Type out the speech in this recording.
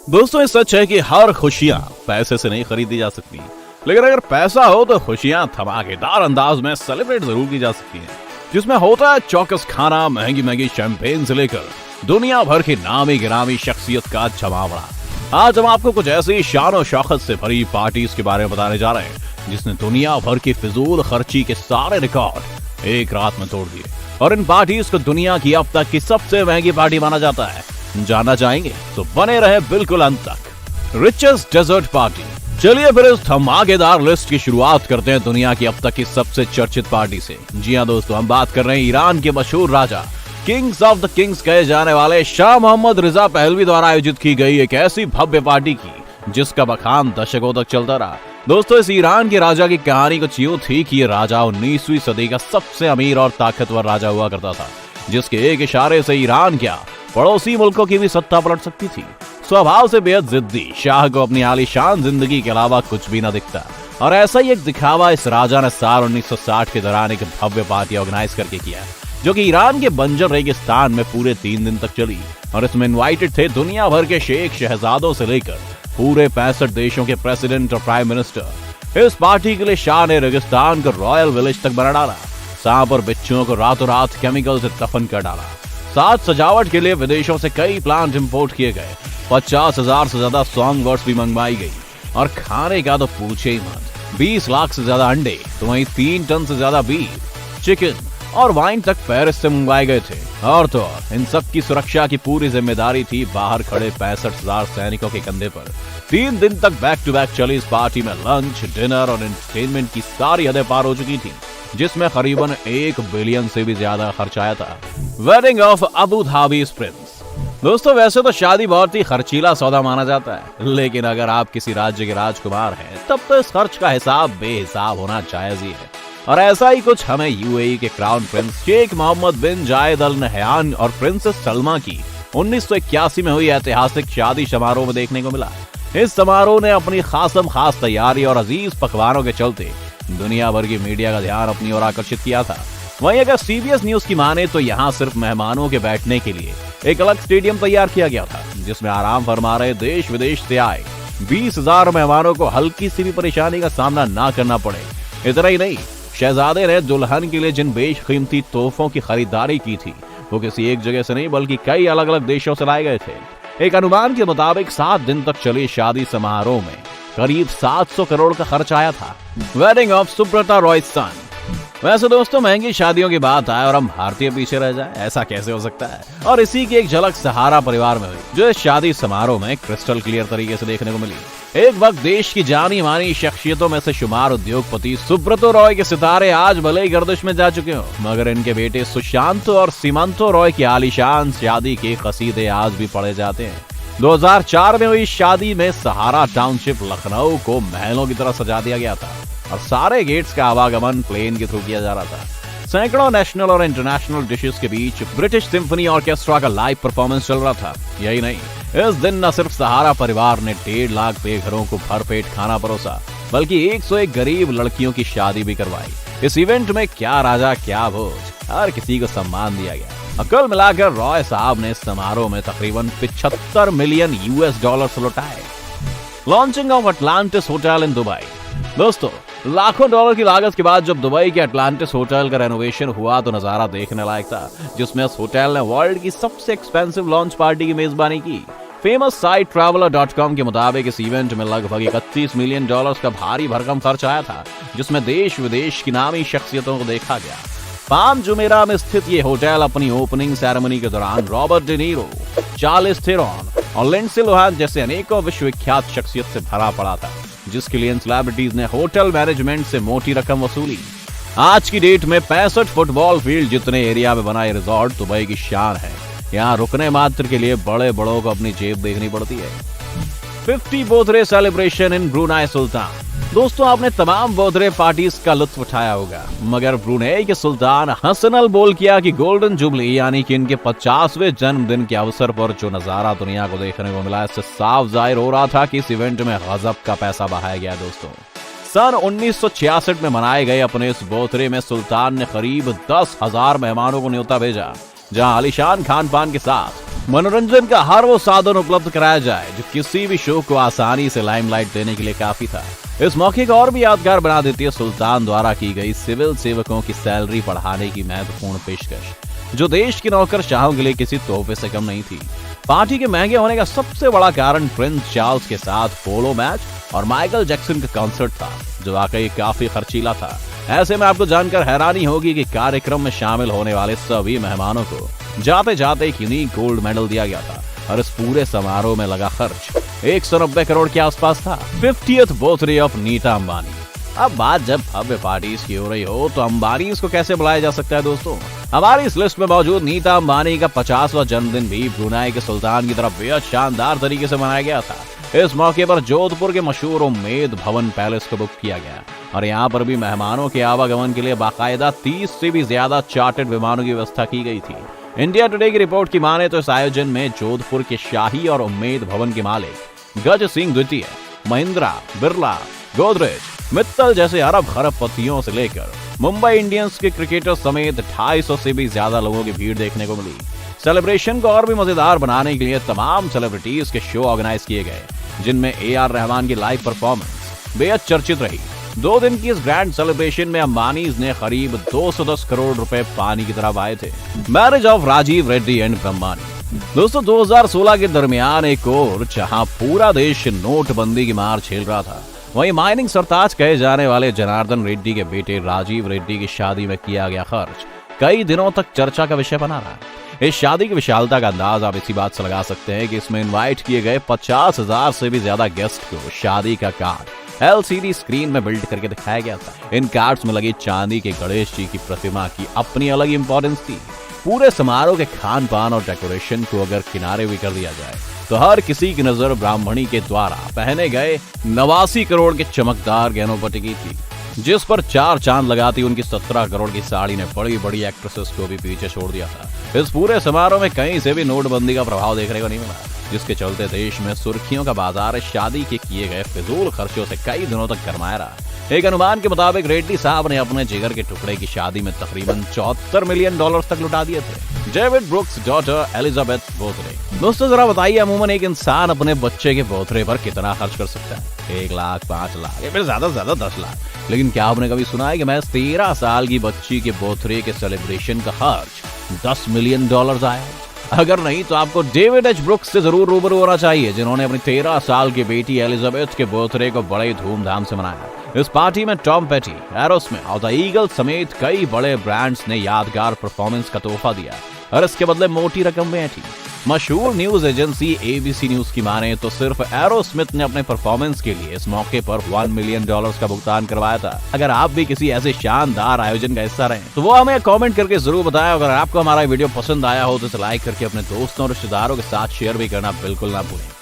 दोस्तों ये सच है कि हर खुशियां पैसे से नहीं खरीदी जा सकती, लेकिन अगर पैसा हो तो खुशियां धमाकेदार अंदाज में सेलिब्रेट जरूर की जा सकती हैं, जिसमें होता है चौकस खाना, महंगी महंगी शैंपेन से लेकर दुनिया भर की नामी गिरामी शख्सियत का जमावड़ा। आज हम आपको कुछ ऐसी शान और शौकत से भरी पार्टीज के बारे में बताने जा रहे हैं जिसने दुनिया भर की फिजूल खर्ची के सारे रिकॉर्ड एक रात में तोड़ दिए, और इन पार्टीज को दुनिया की अब तक की सबसे महंगी पार्टी माना जाता है। जानना चाहेंगे तो बने रहे बिल्कुल अंत तक। Richest dessert party. चलिए फिर इस धमाकेदार लिस्ट की शुरुआत करते हैं दुनिया की अब तक की सबसे चर्चित पार्टी से। जी हाँ दोस्तों, हम बात कर रहे हैं ईरान के मशहूर राजा, किंग्स ऑफ द किंग्स कहे जाने वाले शाह मोहम्मद रिजा पहलवी द्वारा आयोजित की गई एक ऐसी भव्य पार्टी की जिसका बखान दशकों तक चलता रहा। दोस्तों, इस ईरान के राजा की कहानी कुछ यूं थी कि ये राजा 19वीं सदी का सबसे अमीर और ताकतवर राजा हुआ करता था, जिसके एक इशारे से ईरान क्या पड़ोसी मुल्कों की भी सत्ता पलट सकती थी। स्वभाव से बेहद जिद्दी शाह को अपनी आलीशान जिंदगी के अलावा कुछ भी न दिखता, और ऐसा ही एक दिखावा इस राजा ने साल 1960 के दौरान एक भव्य पार्टी ऑर्गेनाइज करके किया, जो कि ईरान के बंजर रेगिस्तान में पूरे 3 दिन तक चली। और इसमें इनवाइटेड थे दुनिया भर के शेख शहजादों से लेकर पूरे 65 देशों के प्रेसिडेंट और प्राइम मिनिस्टर। इस पार्टी के लिए शाह ने रेगिस्तान को रॉयल विलेज तक बना डाला, सांप और बिच्छुओं को रातों रात केमिकल से दफन कर डाला। साथ सजावट के लिए विदेशों से कई प्लांट इंपोर्ट किए गए, 50,000 से ज्यादा सॉन्ग वर्ड्स भी मंगवाई गई, और खाने का तो पूछे ही मत। 20 लाख से ज्यादा अंडे, तो वहीं 3 टन से ज्यादा बीफ, चिकन और वाइन तक पेरिस से मंगवाए गए थे। और तो और इन सब की सुरक्षा की पूरी जिम्मेदारी थी बाहर खड़े 65,000 सैनिकों के कंधे पर। 3 दिन तक बैक टू बैक चली इस पार्टी में लंच, डिनर और एंटरटेनमेंट की सारी हदें पार हो चुकी थी, जिसमें करीबन 1 बिलियन से भी ज्यादा खर्च आया था। Wedding of Abu Dhabi Prince. दोस्तों, वैसे तो शादी बहुत ही खर्चीला सौदा माना जाता है, लेकिन अगर आप किसी राज्य के राजकुमार हैं तब तो इस खर्च का हिसाब बेहिसाब होना जायज ही है। और ऐसा ही कुछ हमें यूएई के क्राउन प्रिंस शेख मोहम्मद बिन जायद अल नहयान और प्रिंसेस सलमा की 1981 में हुई ऐतिहासिक शादी समारोह में देखने को मिला। इस समारोह ने अपनी खासम खास तैयारी और अजीज पकवानों के चलते दुनिया भर की मीडिया का ध्यान अपनी ओर आकर्षित किया था। वहीं अगर सीबीएस न्यूज की माने तो यहाँ सिर्फ मेहमानों के बैठने के लिए एक अलग स्टेडियम तैयार किया गया था, जिसमें आराम फरमा रहे देश विदेश से आए 20,000 मेहमानों को हल्की सी भी परेशानी का सामना ना करना पड़े। इतना ही नहीं, शहजादे ने दुल्हन के लिए जिन बेशकीमती तोहफों की खरीदारी की थी वो किसी एक जगह से नहीं बल्कि कई अलग अलग देशों से लाए गए थे। एक अनुमान के मुताबिक 7 दिन तक चली शादी समारोह में करीब 700 करोड़ का खर्च आया था। वेडिंग ऑफ सुब्रता रॉय सन। वैसे दोस्तों, महंगी शादियों की बात आए और हम भारतीय पीछे रह जाए, ऐसा कैसे हो सकता है। और इसी की एक झलक सहारा परिवार में हुई, जो इस शादी समारोह में क्रिस्टल क्लियर तरीके से देखने को मिली। एक वक्त देश की जानी मानी शख्सियतों में से शुमार उद्योगपति सुब्रतो रॉय के सितारे आज भले ही गर्दिश में जा चुके हो, मगर इनके बेटे सुशांतो और सीमंतो रॉय की आलीशान शादी के कसीदे आज भी पढ़े जाते हैं। 2004 में हुई शादी में सहारा टाउनशिप लखनऊ को महलों की तरह सजा दिया गया था, और सारे गेट्स का आवागमन प्लेन के थ्रू किया जा रहा था। सैकड़ों नेशनल और इंटरनेशनल डिशेस के बीच ब्रिटिश सिम्फनी ऑर्केस्ट्रा का लाइव परफॉर्मेंस चल रहा था। यही नहीं, इस दिन न सिर्फ सहारा परिवार ने 1.5 लाख बेघरों को भरपेट खाना परोसा, बल्कि 101 गरीब लड़कियों की शादी भी करवाई। इस इवेंट में क्या राजा क्या भोज, हर किसी को सम्मान दिया गया। कुल मिलाकर रॉय साहब ने इस समारोह में तकरीबन 75 मिलियन US $, लौटाए। Launching of Atlantis hotel in Dubai. दोस्तों, लाखों डॉलर की लागत के बाद जब दुबई के अटलांटिस होटल का रेनोवेशन हुआ तो नजारा देखने लायक था, जिसमें इस होटल ने वर्ल्ड की सबसे एक्सपेंसिव लॉन्च पार्टी की मेजबानी की। फेमस साइट traveler.com के मुताबिक इस इवेंट में लगभग $31 मिलियन का भारी भरकम खर्च आया था, जिसमें देश विदेश की नामी शख्सियतों को देखा गया। पाम जुमेरा में स्थित ये होटल अपनी ओपनिंग सेरेमनी के दौरान Robert De Niro, Charles Theron और लिंडसे लोहान जैसे अनेकों विश्वविख्यात शख्सियत से भरा पड़ा था, जिसके लिए इन सेलिब्रिटीज ने होटल मैनेजमेंट से मोटी रकम वसूली। आज की डेट में 65 फुटबॉल फील्ड जितने एरिया में बना ये रिजॉर्ट दुबई की शान है। यहाँ रुकने मात्र के लिए बड़े बड़ों को अपनी जेब देखनी पड़ती है। 50 बर्थडे सेलिब्रेशन इन ब्रुनाई सुल्तान। दोस्तों, आपने तमाम बर्थडे पार्टीज का लुत्फ उठाया होगा, मगर ब्रुनेई के सुल्तान हसन अल बोलकिया की गोल्डन जुबली यानी कि इनके 50वें जन्मदिन के अवसर पर जो नजारा दुनिया को देखने को मिला, इससे साफ जाहिर हो रहा था कि इस इवेंट में गजब का पैसा बहाया गया। दोस्तों, सन 1966 में मनाए गए अपने इस बर्थडे में सुल्तान ने करीब 10,000 मेहमानों को न्योता भेजा, जहां आलीशान खान पान के साथ मनोरंजन का हर वो साधन उपलब्ध कराया जाए जो किसी भी शो को आसानी से लाइमलाइट देने के लिए काफी था। इस मौके को और भी यादगार बना देती है सुल्तान द्वारा की गई सिविल सेवकों की सैलरी बढ़ाने की महत्वपूर्ण पेशकश, जो देश के नौकरशाहों के लिए किसी तोहफे से कम नहीं थी। पार्टी के महंगे होने का सबसे बड़ा कारण प्रिंस चार्ल्स के साथ पोलो मैच और माइकल जैक्सन का कॉन्सर्ट था, जो वाकई काफी खर्चीला था। ऐसे में आपको जानकर हैरानी होगी कि कार्यक्रम में शामिल होने वाले सभी मेहमानों को जाते जाते एक यूनिक गोल्ड मेडल दिया गया था और इस पूरे समारोह में लगा खर्च 190 करोड़ के आसपास था। 50th birthday of Nita Ambani. अब बात जब भव्य पार्टीज की हो रही हो तो अंबानी को कैसे बुलाया जा सकता है दोस्तों। हमारी इस लिस्ट में मौजूद नीता अंबानी का 50वां जन्मदिन भी ब्रुनाई के सुल्तान की तरफ बेहद शानदार तरीके से मनाया गया था। इस मौके पर जोधपुर के मशहूर उम्मेद भवन पैलेस को बुक किया गया और यहाँ पर भी मेहमानों के आवागमन के लिए बाकायदा 30 से भी ज्यादा चार्टर्ड विमानों की व्यवस्था की गई थी। इंडिया टुडे की रिपोर्ट की माने तो इस आयोजन में जोधपुर के शाही और उम्मेद भवन के मालिक गज सिंह द्वितीय, महिंद्रा, बिरला, गोदरेज, मित्तल जैसे अरब खरबपतियों से लेकर मुंबई इंडियंस के क्रिकेटर समेत 250 से भी ज्यादा लोगों की भीड़ देखने को मिली। सेलिब्रेशन को और भी मजेदार बनाने के लिए तमाम सेलिब्रिटीज के शो ऑर्गेनाइज किए गए, जिनमें AR रहमान की लाइव परफॉर्मेंस बेहद चर्चित रही। 2 दिन की इस ग्रैंड सेलिब्रेशन में अंबानीज ने करीब 210 करोड़ रुपए पानी की तरह बहाए थे। Marriage of Rajeev Reddy and Brahmani. दोस्तों 2016 के दरमियान एक और जहां पूरा देश नोटबंदी की मार झेल रहा था, वहीं माइनिंग सरताज कहे जाने वाले जनार्दन रेड्डी के बेटे राजीव रेड्डी की शादी में किया गया खर्च कई दिनों तक चर्चा का विषय बना रहा। इस शादी की विशालता का अंदाज आप इसी बात से लगा सकते हैं कि इसमें इनवाइट किए गए 50,000 से भी ज्यादा गेस्ट को शादी का कार्ड LCD स्क्रीन में बिल्ड करके दिखाया गया था। इन कार्ड्स में लगी चांदी के गणेश जी की प्रतिमा की अपनी अलग इंपॉर्टेंस थी। पूरे समारोह के खान पान और डेकोरेशन को अगर किनारे भी कर दिया जाए तो हर किसी की नजर ब्राह्मणी के द्वारा पहने गए 89 करोड़ के चमकदार गहनों पर टिकी थी, जिस पर 4 चांद लगाती उनकी 17 करोड़ की साड़ी ने बड़ी बड़ी एक्ट्रेसेस को भी पीछे छोड़ दिया था। इस पूरे समारोह में कहीं से भी नोटबंदी का प्रभाव देखने को नहीं मिला, जिसके चलते देश में सुर्खियों का बाजार शादी के किए गए फिजूल खर्चों से कई दिनों तक गरमाया रहा। एक अनुमान के मुताबिक रेड्डी साहब ने अपने जिगर के टुकड़े की शादी में तकरीबन $74 मिलियन तक लुटा दिए थे। David brooks daughter Elizabeth birthday. दोस्तों जरा बताइए, अमूमन एक इंसान अपने बच्चे के बर्थडे पर कितना खर्च कर सकता है? 1 लाख, 5 लाख या फिर ज्यादा से ज्यादा 10 लाख। लेकिन क्या आपने कभी सुना है कि महज 13 साल की बच्ची के बर्थडे के सेलिब्रेशन का खर्च $10 मिलियन आया? अगर नहीं तो आपको डेविड एच ब्रुक्स से जरूर रूबरू होना चाहिए, जिन्होंने अपनी 13 साल की बेटी एलिजाबेथ के बर्थडे को बड़े धूमधाम से मनाया। इस पार्टी में टॉम पेटी, एरोस्मिथ और द ईगल समेत कई बड़े ब्रांड्स ने यादगार परफॉर्मेंस का तोहफा दिया और इसके बदले मोटी रकम में थी। मशहूर न्यूज एजेंसी ABC न्यूज की माने तो सिर्फ एरोस्मिथ ने अपने परफॉर्मेंस के लिए इस मौके पर $1 मिलियन का भुगतान करवाया था। अगर आप भी किसी ऐसे शानदार आयोजन का हिस्सा रहे तो वो हमें कमेंट करके जरूर बताएं। अगर आपको हमारा वीडियो पसंद आया हो तो इसे लाइक करके अपने दोस्तों और रिश्तेदारों के साथ शेयर भी करना बिल्कुल ना भूलें।